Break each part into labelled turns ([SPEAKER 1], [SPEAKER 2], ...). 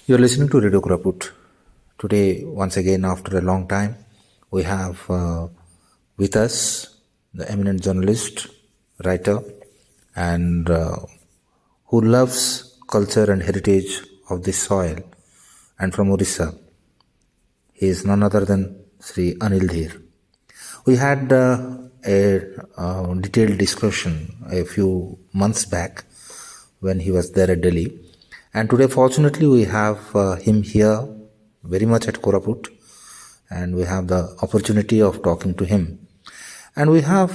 [SPEAKER 1] You're listening to Radio Koraput. Today, once again, after a long time, we have with us the eminent journalist, writer, and who loves culture and heritage of this soil and from Orissa. He is none other than Sri Anil Dhir. We had a detailed discussion a few months back when he was there at Delhi. And today, fortunately, we have him here very much at Koraput, and we have the opportunity of talking to him. And we have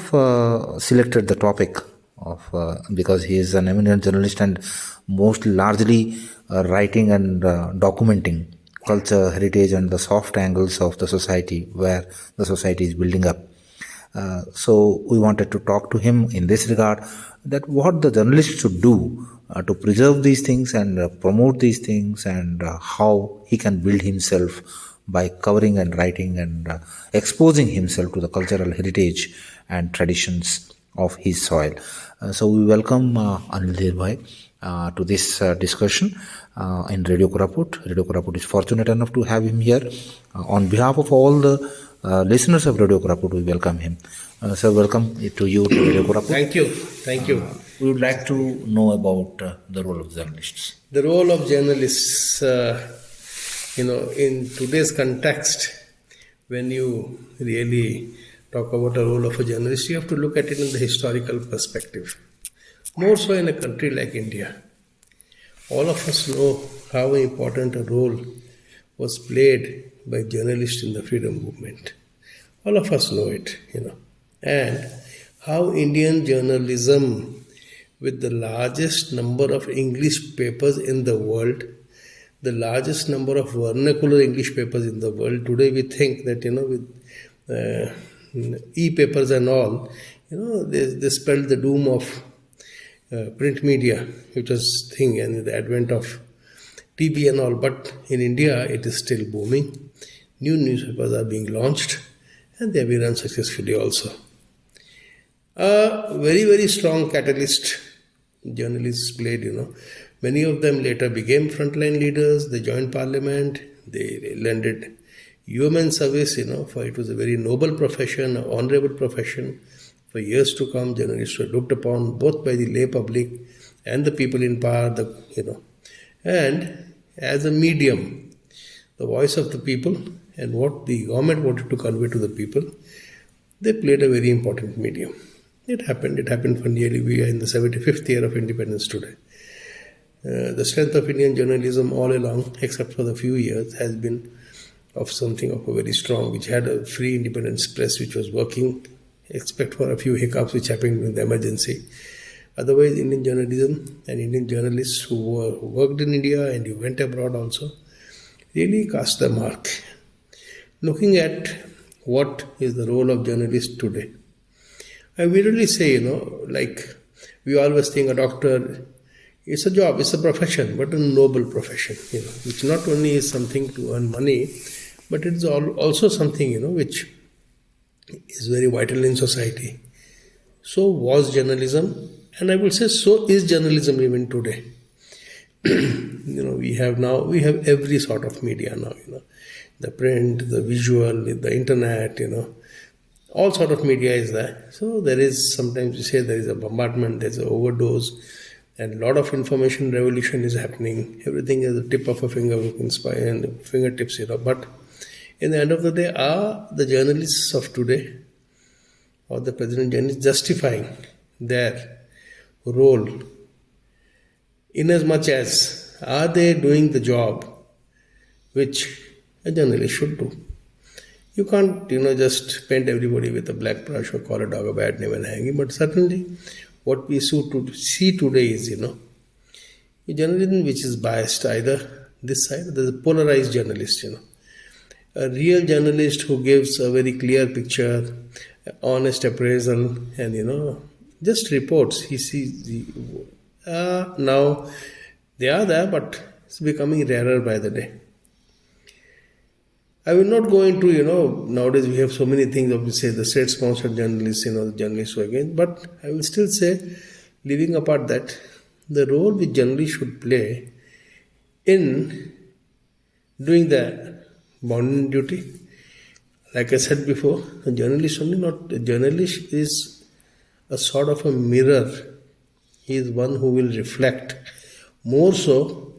[SPEAKER 1] selected the topic of because he is an eminent journalist and most largely writing and documenting culture, heritage, and the soft angles of the society where the society is building up. So we wanted to talk to him in this regard, that what the journalist should do to preserve these things and promote these things, and how he can build himself by covering and writing and exposing himself to the cultural heritage and traditions of his soil. So we welcome Anil Dhir Bhai to this discussion in Radio Koraput. Radio Koraput is fortunate enough to have him here. On behalf of all the listeners of Radio Koraput, we welcome him. Sir, welcome to you to Radio Koraput.
[SPEAKER 2] Thank you.
[SPEAKER 1] We would like to know about the role of journalists.
[SPEAKER 2] The role of journalists, in today's context, when you really talk about the role of a journalist, you have to look at it in the historical perspective. More so in a country like India. All of us know how important a role was played by journalists in the freedom movement. All of us know it, And how Indian journalism, with the largest number of English papers in the world, the largest number of vernacular English papers in the world. Today we think that, with e-papers and all, they spelled the doom of print media, which was thing, and the advent of TV and all. But in India, it is still booming. New newspapers are being launched, and they have been run successfully also. A very, very strong catalyst journalists played, Many of them later became frontline leaders. They joined parliament. They landed human service, for it was a very noble profession, an honorable profession. For years to come, journalists were looked upon both by the lay public and the people in power, And as a medium, the voice of the people and what the government wanted to convey to the people, they played a very important medium. It happened for nearly, we are in the 75th year of independence today. The strength of Indian journalism all along, except for the few years, has been of something of a very strong, which had a free independence press which was working, except for a few hiccups which happened in the emergency. Otherwise, Indian journalism and Indian journalists who worked in India and who went abroad also really cast the mark. Looking at what is the role of journalists today, I will really say, like we always think a doctor, it's a job, it's a profession, but a noble profession, which not only is something to earn money, but it's also something, which is very vital in society. So was journalism, and I will say so is journalism even today. We have every sort of media now, the print, the visual, the internet, all sort of media is there. So there is, sometimes you say there is a bombardment, there's an overdose, and a lot of information revolution is happening. Everything is the tip of a finger, and fingertips, But in the end of the day, are the journalists of today or the present journalists justifying their role, in as much as are they doing the job which a journalist should do? You can't, just paint everybody with a black brush or call a dog a bad name and hang him. But certainly, what we see today is, a journalism which is biased either this side, there's a polarized journalist, A real journalist who gives a very clear picture, honest appraisal, and, just reports. He sees now they are there, but it's becoming rarer by the day. I will not go into, nowadays we have so many things, obviously, the state-sponsored journalists, the journalists who again, but I will still say, leaving apart that, the role which journalists should play in doing the bounden duty. Like I said before, a journalist only not a journalist is a sort of a mirror. He is one who will reflect. More so,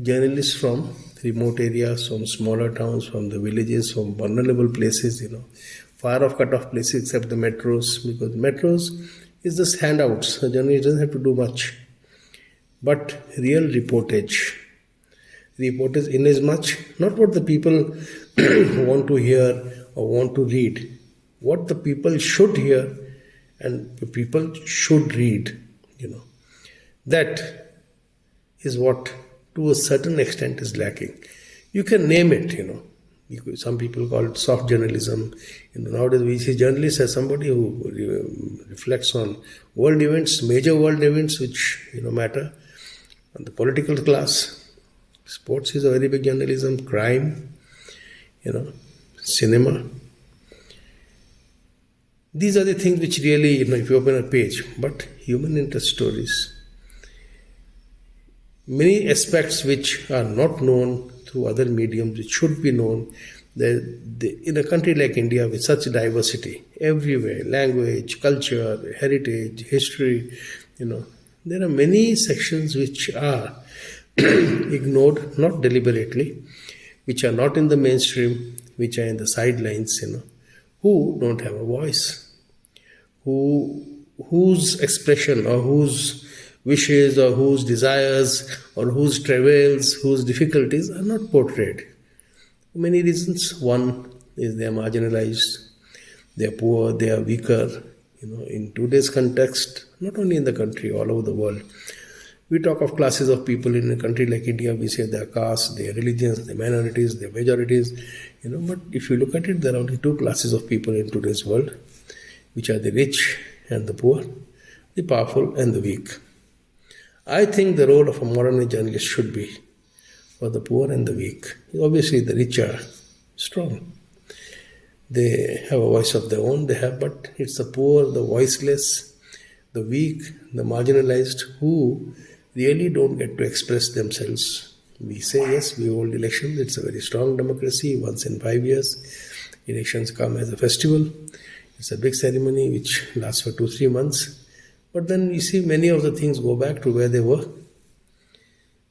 [SPEAKER 2] journalists from remote areas, from smaller towns, from the villages, from vulnerable places, far off cut off places except the metros, because metros is just handouts. A journalist doesn't have to do much. But real reportage in as much, not what the people want to hear or want to read, what the people should hear and the people should read, that is what to a certain extent is lacking. You can name it, some people call it soft journalism. Nowadays we see journalists as somebody who reflects on world events, major world events which matter, and the political class. Sports is a very big journalism, crime, cinema. These are the things which really, if you open a page, but human interest stories. Many aspects which are not known through other mediums, which should be known. In a country like India with such diversity, everywhere, language, culture, heritage, history, there are many sections which are ignored, not deliberately, which are not in the mainstream, which are in the sidelines, who don't have a voice, whose expression or whose wishes or whose desires or whose travails, whose difficulties are not portrayed. For many reasons. One is they are marginalized, they are poor, they are weaker. In today's context, not only in the country, all over the world, we talk of classes of people in a country like India. We say they are castes, they are religions, they are minorities, they are majorities. But if you look at it, there are only two classes of people in today's world, which are the rich and the poor, the powerful and the weak. I think the role of a modern journalist should be for the poor and the weak. Obviously, the rich are strong. They have a voice of their own, but it's the poor, the voiceless, the weak, the marginalized who really don't get to express themselves. We say, yes, we hold elections. It's a very strong democracy. Once in 5 years, elections come as a festival. It's a big ceremony which lasts for 2-3 months. But then we see many of the things go back to where they were.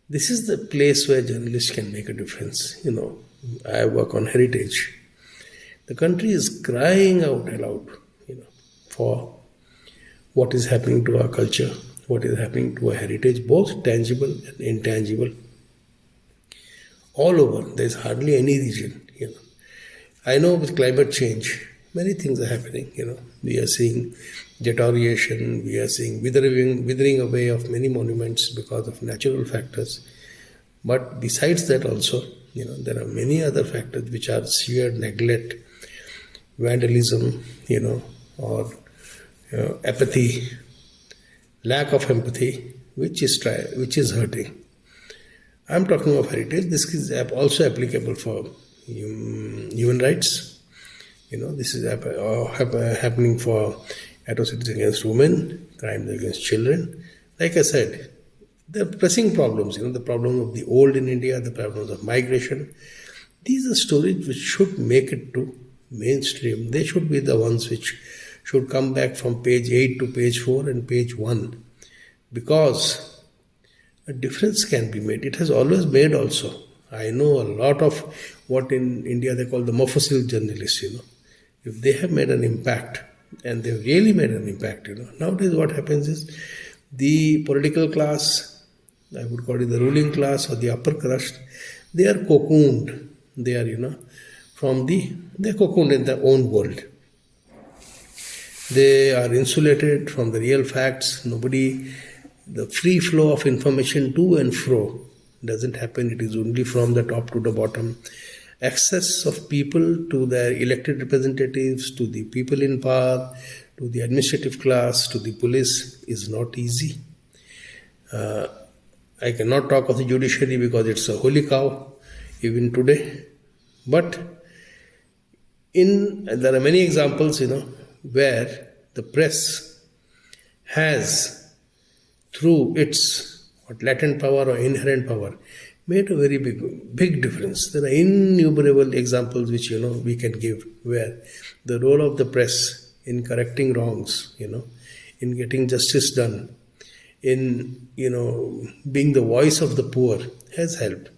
[SPEAKER 2] This is the place where journalists can make a difference. I work on heritage. The country is crying out aloud, for what is happening to our culture, what is happening to our heritage, both tangible and intangible. All over, there is hardly any region. I know with climate change, many things are happening. We are seeing deterioration, we are seeing withering away of many monuments because of natural factors. But besides that also, there are many other factors which are sheer neglect, vandalism, or apathy, lack of empathy, which is hurting. I'm talking of heritage. This is also applicable for human rights. This is happening for atrocities against women, crimes against children. Like I said, there are pressing problems. The problem of the old in India, the problems of migration. These are stories which should make it to mainstream. They should be the ones which should come back from page 8 to page 4 and page 1. Because a difference can be made. It has always made also. I know a lot of what in India they call the mofussil journalists, If they have made an impact, and they've really made an impact, Nowadays what happens is, the political class, I would call it the ruling class or the upper crust, they are cocooned. They are, they're cocooned in their own world. They are insulated from the real facts. The free flow of information to and fro doesn't happen. It is only from the top to the bottom. Access of people to their elected representatives, to the people in power, to the administrative class, to the police is not easy. I cannot talk of the judiciary because it's a holy cow even today. But there are many examples, where the press has, through its latent power or inherent power, made a very big difference. There are innumerable examples which, we can give, where the role of the press in correcting wrongs, in getting justice done, in, being the voice of the poor has helped.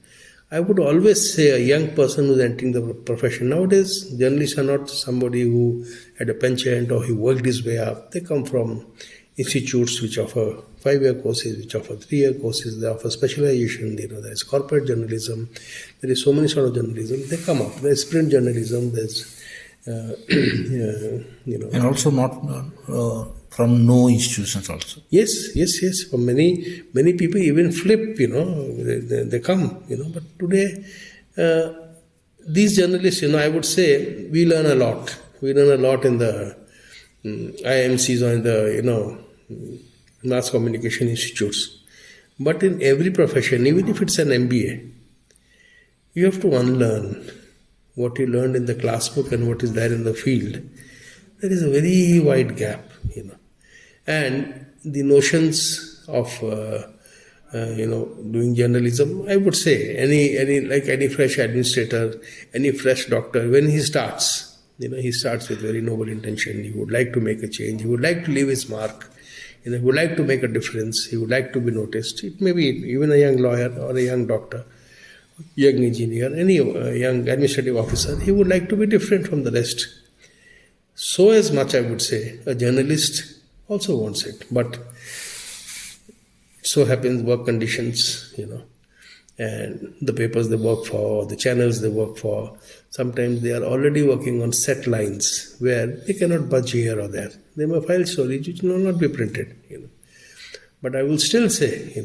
[SPEAKER 2] I would always say a young person who's entering the profession, nowadays journalists are not somebody who had a penchant or he worked his way up. They come from institutes which offer 5-year courses, which offer 3-year courses, they offer specialization, there is corporate journalism, there is so many sort of journalism, they come up. There's print journalism, there's,
[SPEAKER 1] And also not from no institutions also.
[SPEAKER 2] Yes. For many people even flip, they come, But today, these journalists, I would say we learn a lot. We learn a lot in the IMCs or in the, mass communication institutes. But in every profession, even if it's an MBA, you have to unlearn what you learned in the classbook and what is there in the field. There is a very wide gap, And the notions of, doing journalism, I would say, any fresh administrator, any fresh doctor, when he starts, he starts with very noble intention. He would like to make a change. He would like to leave his mark. He would like to make a difference. He would like to be noticed. It may be even a young lawyer or a young doctor, young engineer, any young administrative officer. He would like to be different from the rest. So as much, I would say, a journalist also wants it. But it so happens work conditions, and the papers they work for, the channels they work for, sometimes they are already working on set lines where they cannot budge here or there. They may file stories which will not be printed, But I will still say,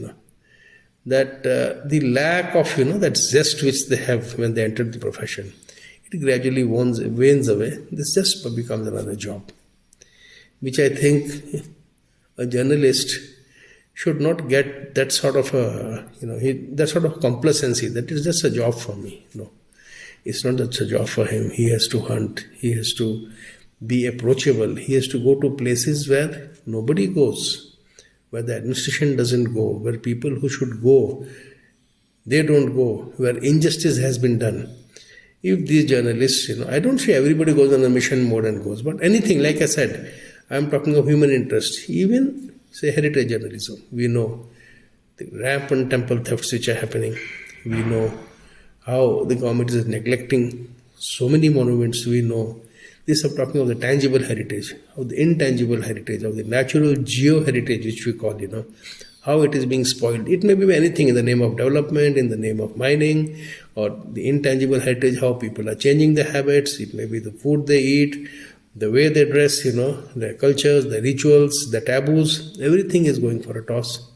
[SPEAKER 2] that the lack of, that zest which they have when they enter the profession, it gradually wanes away. This just becomes another job, which I think a journalist should not get that sort of that sort of complacency that is just a job for me. No, it's not just a job for him. He has to hunt. He has to be approachable. He has to go to places where nobody goes, where the administration doesn't go, where people who should go, they don't go, where injustice has been done. If these journalists, I don't say everybody goes on a mission mode and goes, but anything, like I said, I'm talking of human interest. Even, say, heritage journalism, we know the rampant temple thefts which are happening. We know how the government is neglecting so many monuments. We know this. I'm talking of the tangible heritage, of the intangible heritage, of the natural geo-heritage, which we call, how it is being spoiled. It may be anything in the name of development, in the name of mining, or the intangible heritage, how people are changing their habits. It may be the food they eat, the way they dress, their cultures, their rituals, the taboos, everything is going for a toss.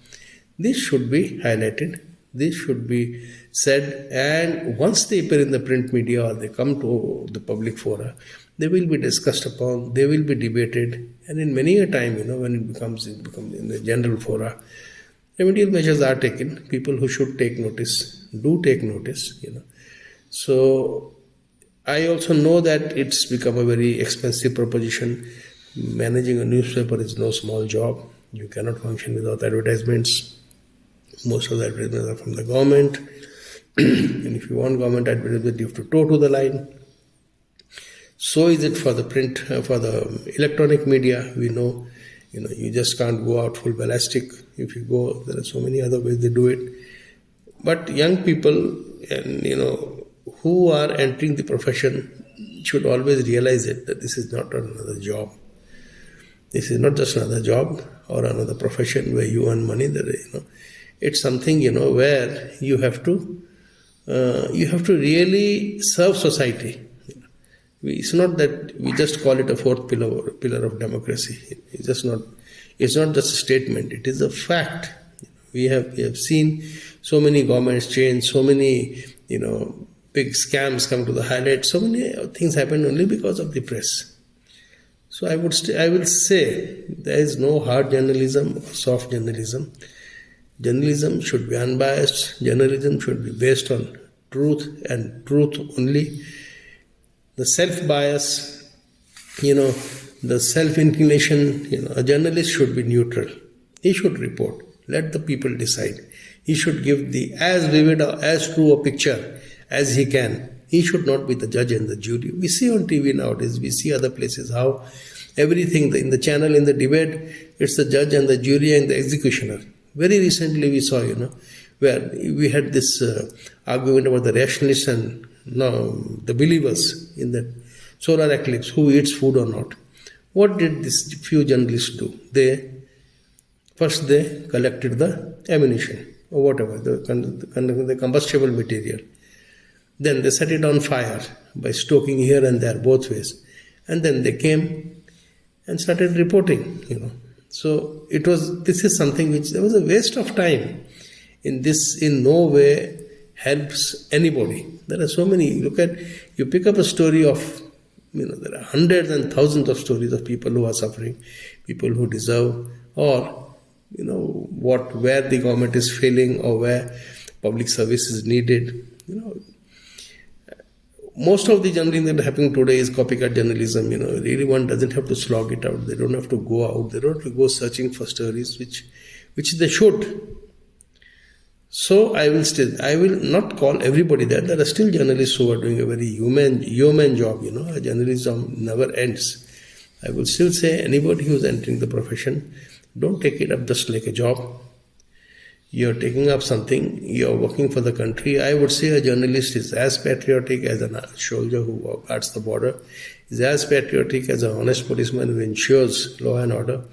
[SPEAKER 2] This should be highlighted. This should be said. And once they appear in the print media or they come to the public fora, they will be discussed upon, they will be debated. And in many a time, when it becomes in the general fora, remedial measures are taken. People who should take notice do take notice, So I also know that it's become a very expensive proposition. Managing a newspaper is no small job. You cannot function without advertisements. Most of the advertisements are from the government. And if you want government advertisement, you have to toe to the line. So is it for the print, for the electronic media. We know, you just can't go out full ballistic. If you go, there are so many other ways they do it. But young people and, who are entering the profession should always realize that this is not another job. This is not just another job or another profession where you earn money. It's something, where you have to really serve society. It's not that we just call it a fourth pillar of democracy. It's not just a statement. It is a fact. We have seen so many governments change, so many, big scams come to the highlight. So many things happen only because of the press. So I will say there is no hard journalism or soft journalism. Journalism should be unbiased. Journalism should be based on truth and truth only. The self-bias, the self-inclination, a journalist should be neutral. He should report. Let the people decide. He should give the as vivid or as true a picture as he can. He should not be the judge and the jury. We see on TV nowadays, we see other places how everything in the channel, in the debate, it's the judge and the jury and the executioner. Very recently we saw, where we had this argument about the rationalists and the believers in the solar eclipse, who eats food or not. What did these few journalists do? First they collected the ammunition or whatever, the combustible material. Then they set it on fire by stoking here and there both ways. And then they came and started reporting, So this is something which there was a waste of time. This in no way helps anybody. There are so many, you pick up a story of, there are hundreds and thousands of stories of people who are suffering, people who deserve, or, where the government is failing or where public service is needed, Most of the journalism that is happening today is copycat journalism. Really one doesn't have to slog it out. They don't have to go out. They don't have to go searching for stories which they should. So I will not call everybody that. There are still journalists who are doing a very human job. Journalism never ends. I will still say anybody who is entering the profession, don't take it up just like a job. You're taking up something, you're working for the country. I would say a journalist is as patriotic as a soldier who guards the border, is as patriotic as an honest policeman who ensures law and order,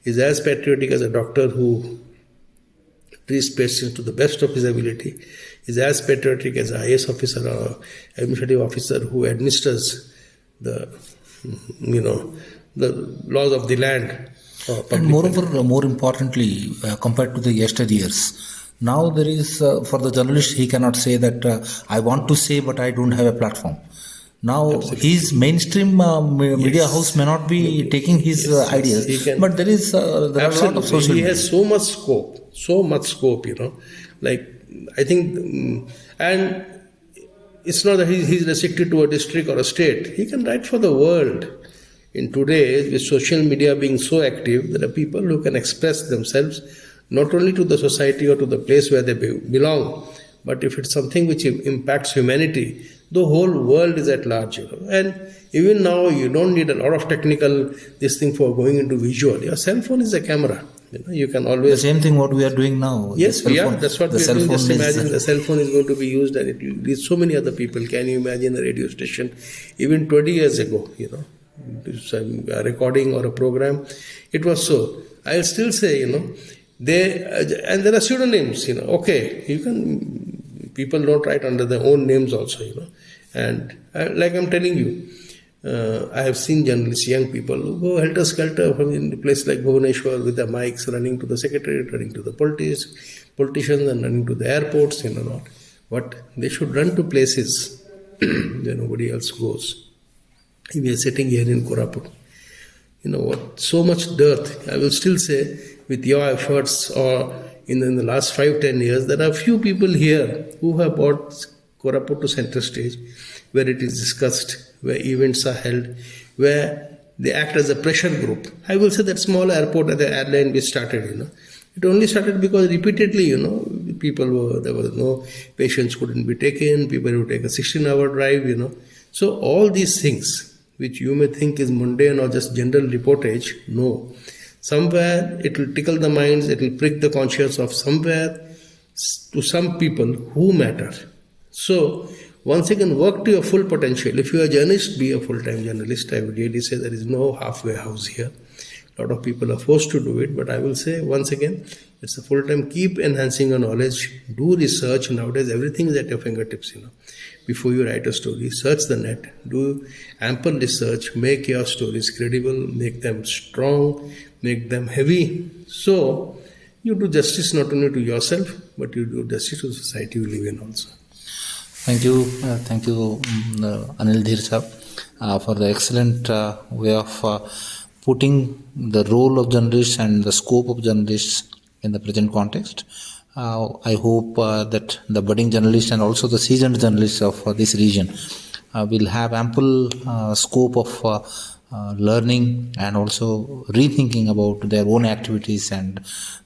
[SPEAKER 2] is as patriotic as a doctor who treats patients to the best of his ability, is as patriotic as an IAS officer or administrative officer who administers the laws of the land.
[SPEAKER 1] And moreover, more importantly, compared to the yesteryears, now there is, for the journalist, he cannot say that I want to say, but I don't have a platform. Now, his mainstream media house may not be taking his ideas, but there are a lot of social media.
[SPEAKER 2] He has so much scope, Like, I think, and it's not that he's restricted to a district or a state. He can write for the world. In today, with social media being so active, there are people who can express themselves not only to the society or to the place where they belong, but if it's something which impacts humanity, the whole world is at large. And even now, you don't need a lot of technical this thing for going into visual. Your cell phone is a camera. You can always...
[SPEAKER 1] The same thing what we are doing now.
[SPEAKER 2] Yes, that's what we're doing. Just imagine the cell phone is going to be used and it will reach so many other people. Can you imagine a radio station even 20 years ago, a recording or a program? It was so. I'll still say, and there are pseudonyms, okay, people don't write under their own names also, and like I'm telling you, I have seen journalists, young people who go helter-skelter from a place like Bhubaneswar with their mics, running to the secretariat, running to the politicians and running to the airports, but they should run to places where nobody else goes. We are sitting here in Koraput. So much dearth. I will still say, with your efforts or in the last 5-10 years, there are few people here who have brought Koraput to center stage, where it is discussed, where events are held, where they act as a pressure group. I will say that small airport at the airline we started, it only started because repeatedly, there was no, patients couldn't be taken, people would take a 16-hour drive, So all these things, which you may think is mundane or just general reportage, no. Somewhere it will tickle the minds, it will prick the conscience of somewhere to some people who matter. So, once again, work to your full potential. If you are a journalist, be a full-time journalist. I would really say there is no halfway house here. A lot of people are forced to do it, but I will say, once again, it's a full-time. Keep enhancing your knowledge. Do research. Nowadays, everything is at your fingertips, Before you write a story, search the net. Do ample research. Make your stories credible. Make them strong. Make them heavy. So, you do justice not only to yourself, but you do justice to the society you live in also.
[SPEAKER 1] Thank you, Anil Dhir sir, for the excellent way of putting the role of journalists and the scope of journalists in the present context. I hope that the budding journalists and also the seasoned journalists of this region will have ample scope of learning and also rethinking about their own activities and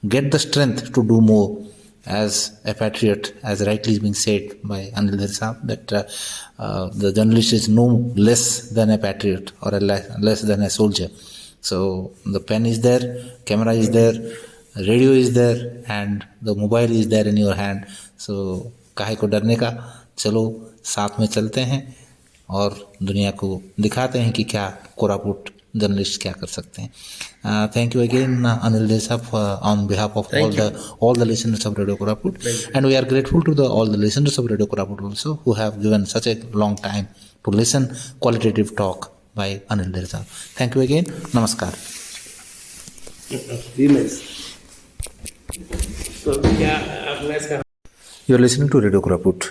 [SPEAKER 1] get the strength to do more as a patriot, as rightly is being said by Anil Dhir Sahab, that the journalist is no less than a patriot or less than a soldier. So the pen is there, camera is there, radio is there, and the mobile is there in your hand. So काहे को डरने का, चलो साथ में चलते हैं और दुनिया को दिखाते हैं कि क्या कोरापुट जर्नलिस्ट क्या कर सकते हैं. Thank you again, Anil Dhir Sahab, on behalf of all the listeners of Radio Koraput, and we are grateful to all the listeners of Radio Koraput also, who have given such a long time to listen qualitative talk by Anil Dhir Sahab. Thank you again. Namaskar.
[SPEAKER 2] So क्या आपने इसका
[SPEAKER 1] You are listening to Radio Koraput.